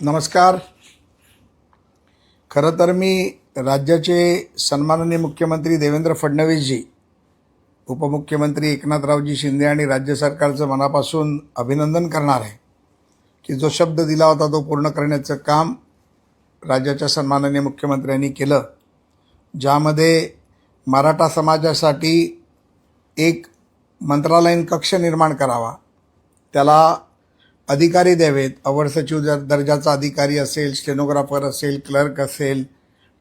नमस्कार. खरं तर मी राज्याचे सन्माननीय मुख्यमंत्री देवेंद्र फडणवीसजी, उपमुख्यमंत्री एकनाथरावजी शिंदे आणि राज्य सरकारचं मनापासून अभिनंदन करणार आहे की जो शब्द दिला होता तो पूर्ण करण्याचं काम राज्याच्या सन्माननीय मुख्यमंत्र्यांनी केलं, ज्यामध्ये मराठा समाजासाठी एक मंत्रालयीन कक्ष निर्माण करावा, त्याला अधिकारी द्यावेत, अवर सचिव दर्जाचा अधिकारी असेल, स्टेनोग्राफर असेल, क्लर्क असेल,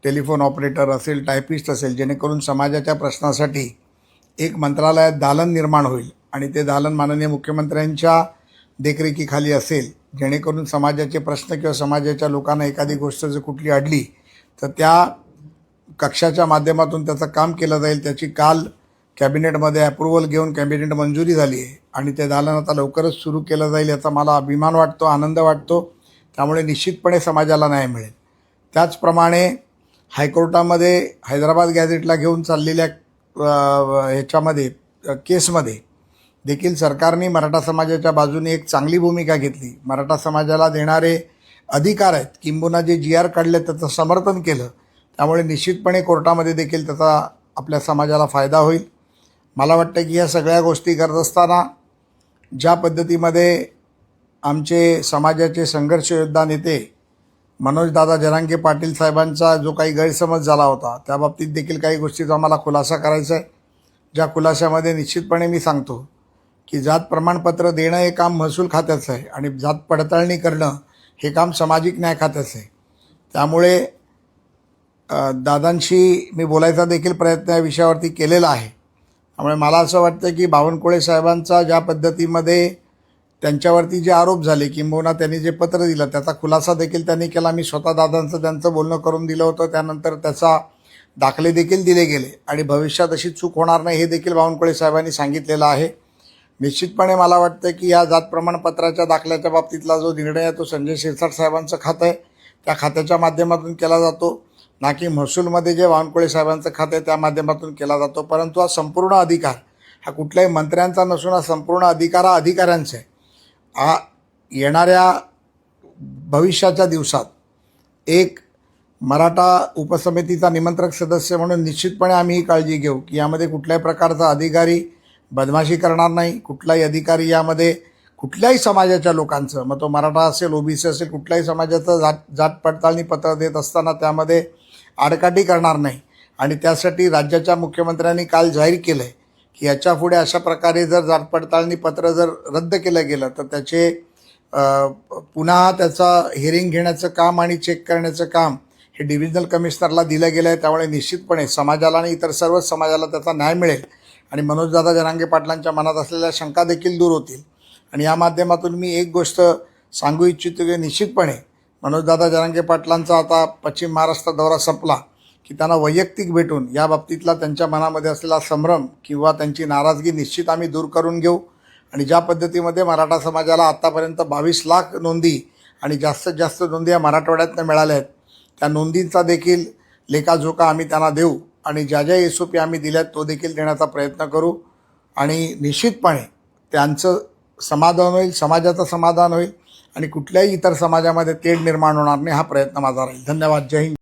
टेलिफोन ऑपरेटर असेल, टायपिस्ट असेल, जेणेकरून समाजाच्या प्रश्नासाठी एक मंत्रालयात दालन निर्माण होईल आणि ते दालन माननीय मुख्यमंत्र्यांच्या देखरेखीखाली असेल, जेणेकरून समाजाचे प्रश्न किंवा समाजाच्या लोकांना एखादी गोष्ट जर कुठली अडली तर त्या कक्षाच्या माध्यमातून त्याचं काम केलं जाईल. त्याची काल कॅबिनेटमध्ये अप्रुव्हल घेऊन कॅबिनेट मंजुरी झाली आहे आणि ते दालन आता लवकरच सुरू केलं जाईल, याचा मला अभिमान वाटतो, आनंद वाटतो. त्यामुळे निश्चितपणे समाजाला न्याय मिळेल. त्याचप्रमाणे हायकोर्टामध्ये हैदराबाद गॅझेटला घेऊन चाललेल्या ह्याच्यामध्ये केसमध्ये देखील सरकारने मराठा समाजाच्या बाजूने एक चांगली भूमिका घेतली. मराठा समाजाला देणारे अधिकार आहेत, किंबहुना जे GR काढले त्याचं समर्थन केलं. त्यामुळे निश्चितपणे कोर्टामध्ये देखील त्याचा आपल्या समाजाला फायदा होईल. मला वाटतं की या सगळ्या गोष्टी करत असताना ज्या पद्धतीमध्ये आमचे समाजाचे संघर्ष योद्धा नेते मनोजदादा जरांगे पाटील साहेबांचा जो काही गैरसमज झाला होता, त्या बाबतीत देखील काही गोष्टीचा आम्हाला खुलासा करायचा आहे. ज्या खुलाशामध्ये निश्चितपणे मी सांगतो की जात प्रमाणपत्र देणं हे काम महसूल खात्याचं आहे आणि जात पडताळणी करणं हे काम सामाजिक न्याय खात्याचं आहे. त्यामुळे दादांशी मी बोलायचा देखील प्रयत्न या विषयावरती केलेला आहे. त्यामुळे मला असं वाटतं की बावनकुळे साहेबांचा ज्या पद्धतीमध्ये त्यांच्यावरती जे आरोप झाले, किंबहुना त्यांनी जे पत्र दिलं त्याचा खुलासा देखील त्यांनी केला. मी स्वतः दादांचं त्यांचं बोलणं करून दिलं होतं. त्यानंतर त्याचा दाखले देखील दिले गेले आणि भविष्यात अशी चूक होणार नाही हे देखील बावनकुळे साहेबांनी सांगितलेलं आहे. निश्चितपणे मला वाटतं की या जात प्रमाणपत्राच्या दाखल्याच्या बाबतीतला जो निर्णय आहे तो संजय शिरसाट साहेबांचं खातं आहे, त्या खात्याच्या माध्यमातून केला जातो, ना की महसूलमध्ये जे बावनकुळे साहेबांचं खातं आहे त्या माध्यमातून केला जातो. परंतु हा संपूर्ण अधिकार हा कुठल्याही मंत्र्यांचा नसून हा संपूर्ण अधिकार हा अधिकाऱ्यांचा आहे. हा येणाऱ्या भविष्याच्या दिवसात एक मराठा उपसमितीचा निमंत्रक सदस्य म्हणून निश्चितपणे आम्ही ही काळजी घेऊ की यामध्ये कुठल्याही प्रकारचा अधिकारी बदमाशी करणार नाही. कुठलाही अधिकारी यामध्ये कुठल्याही समाजाच्या लोकांचं, मग तो मराठा असेल, OBC असेल, कुठल्याही समाजाचं जात पडताळणी पत्र देत असताना त्यामध्ये आडकाठी करणार नाही. आणि त्यासाठी राज्याच्या मुख्यमंत्र्यांनी काल जाहीर केलं आहे की याच्यापुढे अशा प्रकारे जर जात पडताळणी पत्र जर रद्द केलं गेलं तर त्याचे पुन्हा त्याचा हिअरिंग घेण्याचं काम आणि चेक करण्याचं काम हे डिव्हिजनल कमिशनरला दिलं गेलं आहे. त्यामुळे निश्चितपणे समाजाला आणि इतर सर्वच समाजाला त्याचा न्याय मिळेल आणि मनोजदादा जरांगे पाटलांच्या मनात असलेल्या शंका देखील दूर होतील. आणि या माध्यमातून मी एक गोष्ट सांगू इच्छितो की निश्चितपणे मनोजदादा जरांगे पाटलांचा आता पश्चिम महाराष्ट्र दौरा संपला की त्यांना वैयक्तिक भेटून या बाबतीतला त्यांच्या मनामध्ये असलेला संभ्रम किंवा त्यांची नाराजगी निश्चित आम्ही दूर करून घेऊ. आणि ज्या पद्धतीमध्ये मराठा समाजाला आत्तापर्यंत 22 लाख नोंदी आणि जास्तीत जास्त नोंदी या मराठवाड्यातनं मिळाल्या आहेत, त्या नोंदींचा देखील लेखाजोखा आम्ही त्यांना देऊ आणि ज्या ज्या SOP आम्ही दिल्यात तो देखील देण्याचा प्रयत्न करू. आणि निश्चितपणे त्यांचं समाधान होईल, समाजाचं समाधान होईल आणि कुठल्याही इतर समाजामध्ये तेढ निर्माण होणार नाही, हा प्रयत्न माझा राहील. धन्यवाद. जय हिंद.